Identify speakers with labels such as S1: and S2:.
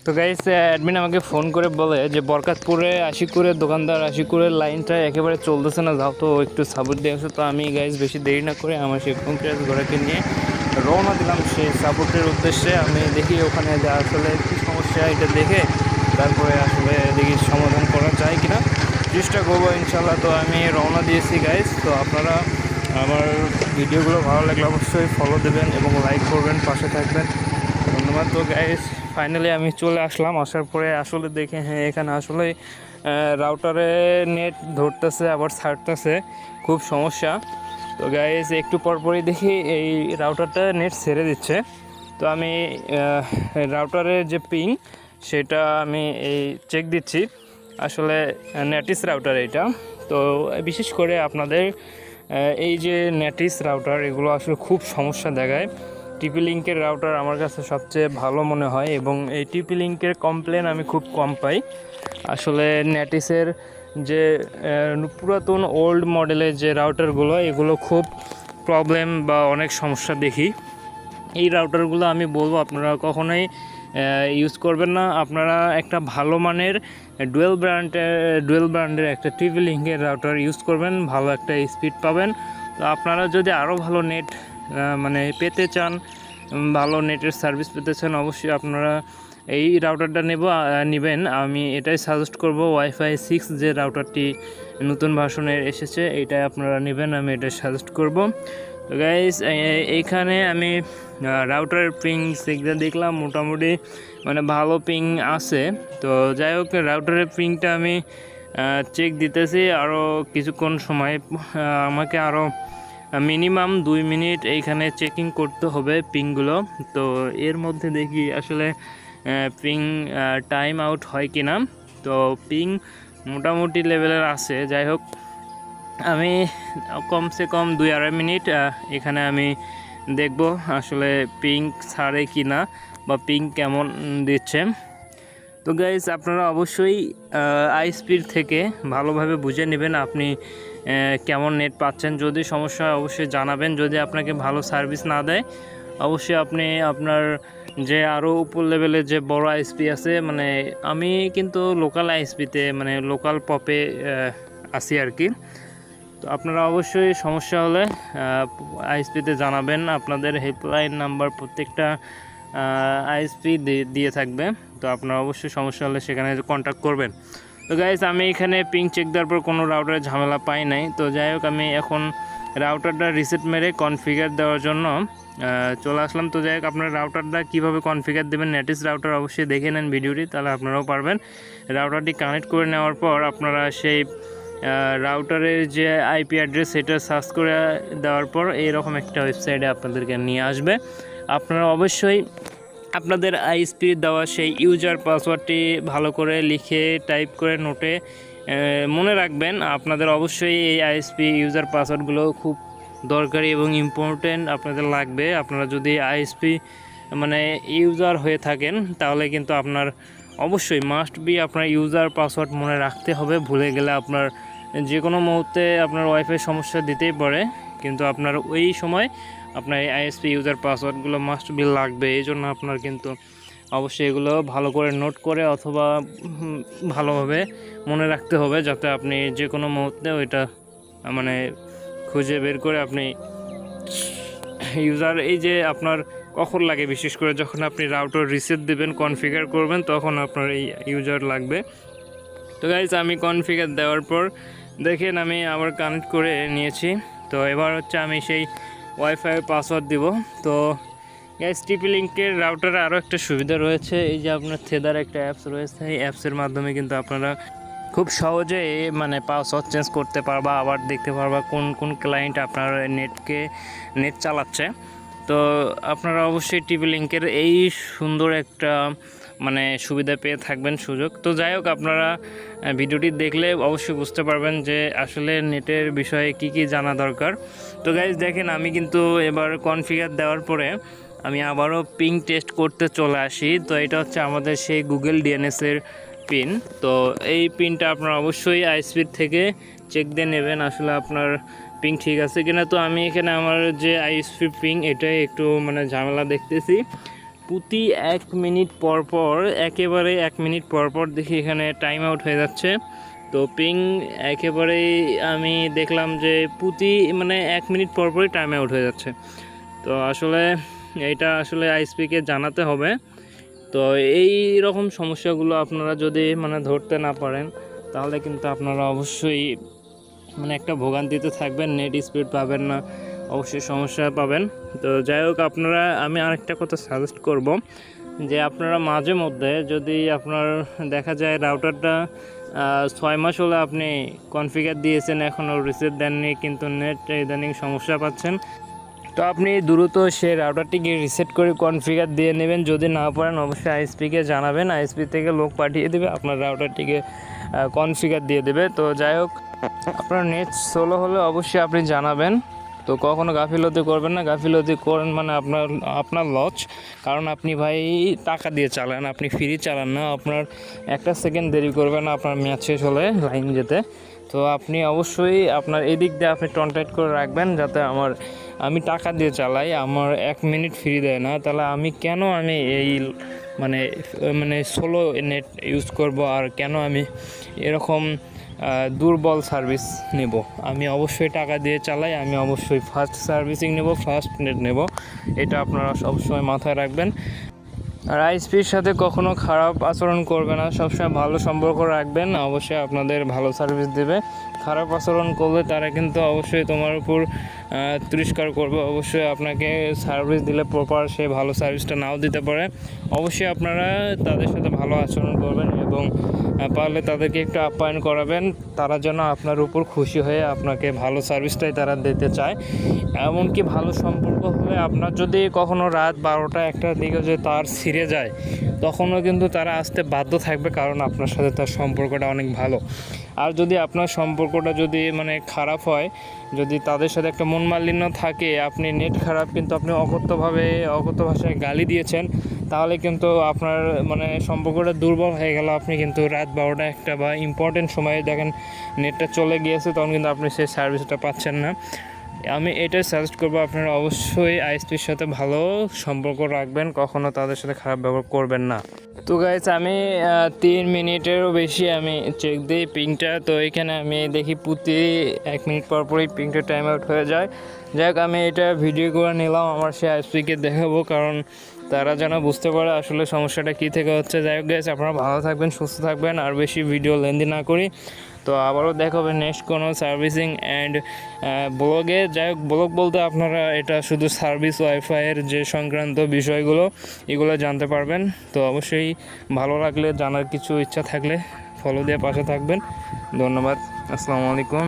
S1: তো guys admin আমাকে phone করে বলে যে বরকাতপুরে আশিকুরের দোকানদার আশিকুরের লাইনটা একেবারে চলতেছে না, যাও তো একটু সাপোর্ট দিয়ে আসো। তো আমি গাইস বেশি দেরি না করে আমার সেই কম্পিউটার ঘোড়াকে নিয়ে রওনা দিলাম সেই সাপোর্টের উদ্দেশ্যে। আমি দেখি ওখানে যে আসলে কী সমস্যা এটা দেখে তারপরে আসলে দেখি সমাধান করা যায় কিনা, চেষ্টা করবো ইনশাল্লাহ। তো আমি রওনা দিয়েছি গাইস। তো আপনারা আমার ভিডিওগুলো ভালো লাগলে অবশ্যই ফলো দেবেন এবং লাইক করবেন, পাশে থাকবেন, ধন্যবাদ। তো গাইস ফাইনালি আমি চলে আসলাম। আসার পরে আসলে দেখে হ্যাঁ এখানে আসলে রাউটারে নেট ধরতেছে আবার ছাড়তেছে, খুব সমস্যা। তো গাইস একটু পরপরই দেখি এই রাউটারটা নেট ছেড়ে দিচ্ছে। তো আমি রাউটারের যে পিং সেটা আমি এই চেক দিচ্ছি, আসলে নেটিস রাউটার এটা। তো বিশেষ করে আপনাদের এই যে নেটিস রাউটার এগুলো আসলে খুব সমস্যা দেখায়। টিপি লিঙ্কের রাউটার আমার কাছে সবচেয়ে ভালো মনে হয় এবং এই টিপি লিঙ্কের কমপ্লেন আমি খুব কম পাই। আসলে নেটিসের যে পুরাতন ওল্ড মডেলের যে রাউটারগুলো এগুলো খুব প্রবলেম বা অনেক সমস্যা দেখি। এই রাউটারগুলো আমি বলবো আপনারা কখনোই ইউজ করবেন না। আপনারা একটা ভালো মানের ডুয়েল ব্র্যান্ডের একটা টিভি লিঙ্কের রাউটার ইউজ করবেন, ভালো একটা স্পিড পাবেন। তো আপনারা যদি আরও ভালো নেট মানে পেতে চান, ভালো নেটের সার্ভিস পেতে চান, অবশ্যই আপনারা এই রাউটারটা নেবেন। আমি এটাই সাজেস্ট করব, ওয়াইফাই 6 যে রাউটারটি নতুন ভার্সনের এসেছে এটাই আপনারা নেবেন, আমি এটাই সাজেস্ট করব। তো গাইস এইখানে আমি রাউটারের পিং সেগটা দেখলাম, মোটামুটি মানে ভালো পিং আছে। তো যাই হোক রাউটারের পিংটা আমি চেক দিতেছি আরও কিছুক্ষণ সময়, আমাকে আরও মিনিমাম 2 মিনিট এইখানে চেকিং করতে হবে পিংগুলো। তো এর মধ্যে দেখি আসলে পিং টাইম আউট হয় কি না। তো পিং মোটামুটি লেভেলের আছে। যাই হোক আমি কমসে কম 2-2.5 মিনিট এখানে আমি দেখব আসলে পিং ছাড়ে কি না বা পিং কেমন দিচ্ছে। তো গাইজ আপনারা অবশ্যই আইস্পিড থেকে ভালোভাবে বুঝে নেবেন আপনি কেমন নেট পাচ্ছেন। যদি সমস্যা হয় অবশ্যই জানাবেন। যদি আপনাকে ভালো সার্ভিস না দেয় অবশ্যই আপনি আপনার যে আরও উপর লেভেলের যে বড় আইএসপি আছে, মানে আমি কিন্তু লোকাল আইএসপিতে মানে লোকাল পপে আছি আর কি। তো আপনারা অবশ্যই সমস্যা হলে আইএসপিতে জানাবেন। আপনাদের হেল্পলাইন নাম্বার প্রত্যেকটা আইএসপি দিয়ে থাকবে। তো আপনারা অবশ্যই সমস্যা হলে সেখানে কন্ট্যাক্ট করবেন। তো গাইজ আমি এখানে পিং চেক দেওয়ার পর কোনো রাউটারে ঝামেলা পাই নাই। তো যাই হোক আমি এখন রাউটারটা রিসেট মেরে কনফিগার দেওয়ার জন্য চলে আসলাম। তো যাই হোক আপনারা রাউটারটা কীভাবে কনফিগার দেবেন, নেটিস রাউটার অবশ্যই দেখে নেন ভিডিওটি, তাহলে আপনারাও পারবেন। রাউটারটি কানেক্ট করে নেওয়ার পর আপনারা সেই রাউটারের যে আইপি অ্যাড্রেস সেটা সার্চ করে দেওয়ার পর এইরকম একটা ওয়েবসাইটে আপনাদেরকে নিয়ে আসবে। আপনারা অবশ্যই আপনাদের আইএসপির দেওয়া সেই ইউজার পাসওয়ার্ডটি ভালো করে লিখে টাইপ করে নোটে মনে রাখবেন। আপনাদের অবশ্যই এই আইএসপি ইউজার পাসওয়ার্ডগুলো খুব দরকারি এবং ইম্পর্টেন্ট আপনাদের লাগবে। আপনারা যদি আইএসপি মানে ইউজার হয়ে থাকেন তাহলে কিন্তু আপনার অবশ্যই মাস্ট বি আপনার ইউজার পাসওয়ার্ড মনে রাখতে হবে। ভুলে গেলে আপনার যে কোনো মুহূর্তে আপনার ওয়াইফাই সমস্যা দিতেই পারে, কিন্তু আপনার ওই সময় আপনার এই আইএসপি ইউজার পাসওয়ার্ডগুলো মাস্ট বি লাগবে। এই জন্য আপনার কিন্তু অবশ্যই এগুলো ভালো করে নোট করে অথবা ভালোভাবে মনে রাখতে হবে, যাতে আপনি যে কোনো মুহূর্তে ওইটা মানে খুঁজে বের করে আপনি ইউজার এই যে আপনার কখন লাগে, বিশেষ করে যখন আপনি রাউটার রিসেট দেবেন কনফিগার করবেন তখন আপনার এই ইউজার লাগবে। তো গাইজ আমি কনফিগার দেওয়ার পর দেখেন আমি আবার কানেক্ট করে নিয়েছি। তো এবার হচ্ছে আমি সেই ওয়াইফাইয়ের পাসওয়ার্ড দিব। তো গাইজ টিপি লিঙ্কের রাউটারে আরও একটা সুবিধা রয়েছে, এই যে আপনার থেদার একটা অ্যাপস রয়েছে, এই অ্যাপসের মাধ্যমে কিন্তু আপনারা খুব সহজে মানে পাসওয়ার্ড চেঞ্জ করতে পারবা, আবার দেখতে পারবা কোন কোন ক্লায়েন্ট আপনার নেট চালাচ্ছে। তো আপনারা অবশ্যই টিপি লিঙ্কের এই সুন্দর একটা মানে সুবিধা পেয়ে থাকবেন, সুযোগ। তো যাই হোক আপনারা ভিডিওটি দেখলে অবশ্যই বুঝতে পারবেন যে আসলে নেটের বিষয়ে কি কি জানা দরকার। তো গাইজ দেখেন আমি কিন্তু এবার কনফিগার দেওয়ার পরে আমি আবারও পিং টেস্ট করতে চলে আসি। তো এটা হচ্ছে আমাদের সেই গুগল ডিএনএসের পিন। তো এই পিনটা আপনারা অবশ্যই আইএসপির থেকে চেক দিয়ে নেবেন আসলে আপনার পিং ঠিক আছে কিনা। তো আমি এখানে আমার যে আইএসপি পিং এটাই একটু মানে ঝামেলা দেখতেছি। প্রতি 1 মিনিট পর পর একেবারে 1 মিনিট পর পর দেখি এখানে টাইম আউট হয়ে যাচ্ছে। তো পিং একেবারেই আমি দেখলাম যে প্রতি 1 মিনিট পর পরই টাইম আউট হয়ে যাচ্ছে। তো আসলে এটা আসলে আইএসপিকে জানাতে হবে। তো এই রকম সমস্যাগুলো আপনারা যদি ধরতে না পারেন তাহলে কিন্তু আপনারা অবশ্যই একটা ভোগান্তিতে থাকবেন, নেট স্পিড পাবেন না, অবশ্যই সমস্যা পাবেন। তো যাই হোক, আমি আরেকটা কথা সাজেস্ট করব যে আপনারা মাঝে মধ্যে যদি আপনার দেখা যায় রাউটারটা 6 মাস হলে আপনি কনফিগার দিয়েছেন, এখনও রিসেট দেননি, কিন্তু নেট ইদানিং সমস্যা পাচ্ছেন, তো আপনি দ্রুত সেই রাউটারটিকে রিসেট করে কনফিগার দিয়ে নেবেন। যদি না পারেন অবশ্যই আইএসপিকে জানাবেন, আইএসপি থেকে লোক পাঠিয়ে দেবে, আপনার রাউটারটিকে কনফিগার দিয়ে দেবে। তো যাই হোক, আপনার নেট স্লো হলে অবশ্যই আপনি জানাবেন। তো কখনো গাফিলতি করবেন না, গাফিলতি করেন আপনার লস। কারণ আপনি ভাই টাকা দিয়ে চালান, আপনি ফ্রি চালান না। আপনার একটা সেকেন্ড দেরি করবেন না আপনার ম্যাচ শেষ হলে লাইন যেতে। তো আপনি অবশ্যই আপনার এই দিক দিয়ে আপনি কন্ট্যাক্ট করে রাখবেন, যাতে আমি টাকা দিয়ে চালাই, আমার 1 মিনিট ফ্রি দেয় না, তাহলে আমি এই স্লো নেট ইউজ করব, আর কেন আমি এরকম দুর্বল সার্ভিস নেব। আমি অবশ্যই টাকা দিয়ে চালাই, আমি অবশ্যই ফাস্ট সার্ভিসিং নেব, ফাস্ট নেট নেব, এটা আপনারা সবসময় মাথায় রাখবেন। আর আইএসপির সাথে কখনো খারাপ আচরণ করবে না, সবসময় ভালো সম্পর্ক রাখবেন, অবশ্যই আপনাদের ভালো সার্ভিস দেবে। খারাপ আচরণ করলে তারা কিন্তু অবশ্যই তোমার উপর তিরস্কার করবে, অবশ্যই আপনাকে সার্ভিস দিলে প্রপার সে ভালো সার্ভিসটা নাও দিতে পারে। অবশ্যই আপনারা তাদের সাথে ভালো আচরণ করবেন এবং পারলে তাদেরকে একটু আপ্যায়ন করাবেন, তারা যেন আপনার উপর খুশি হয়ে আপনাকে ভালো সার্ভিসটাই তারা দিতে চায়। এমনকি ভালো সম্পর্ক হলে আপনার যদি কখনও রাত 12টা 1টার দিকে যদি তার ছিঁড়ে যায়, তখনও কিন্তু তারা আসতে বাধ্য থাকবে, কারণ আপনার সাথে তার সম্পর্কটা অনেক ভালো। আর যদি আপনার সম্পর্কটা যদি খারাপ হয়, যদি তাদের সাথে একটা মনমালিন্য থাকে, আপনি নেট খারাপ কিন্তু আপনি অকথ্য ভাষায় গালি দিয়েছেন, তাহলে কিন্তু আপনার সম্পর্কটা দুর্বল হয়ে গেল। আপনি কিন্তু রাত 12টা 1টা বা ইম্পর্টেন্ট সময়ে দেখেন নেটটা চলে গিয়েছে, তখন কিন্তু আপনি সেই সার্ভিসটা পাচ্ছেন না। আমি এটাই সাজেস্ট করবো, আপনারা অবশ্যই আইএসপির সাথে ভালো সম্পর্ক রাখবেন, কখনো তাদের সাথে খারাপ ব্যবহার করবেন না। তো গাইস, আমি 3 মিনিটেরও বেশি আমি চেক দিই পিংটা। তো এখানে আমি দেখি প্রতি 1 মিনিট পর পরই পিংটা টাইম আউট হয়ে যায়। যাই হোক, আমি এটা ভিডিও করে নিলাম, আমার সে আইএসপিকে দেখাবো, কারণ তারা যেন বুঝতে পারে আসলে সমস্যাটা কী থেকে হচ্ছে। যাই হোক গাইস, আপনারা ভালো থাকবেন, সুস্থ থাকবেন, আর বেশি ভিডিও লেন্দি না করি। তো আবারও দেখা হবে নেক্সট কোনো সার্ভিসিং অ্যান্ড ব্লগে। যাই হোক, ব্লগ বলতে আপনারা এটা শুধু সার্ভিস ওয়াইফাইয়ের যে সংক্রান্ত বিষয়গুলো, এগুলো জানতে পারবেন। তো অবশ্যই ভালো লাগলে, জানার কিছু ইচ্ছা থাকলে ফলো দিয়ে পাশে থাকবেন। ধন্যবাদ, আসসালামু আলাইকুম।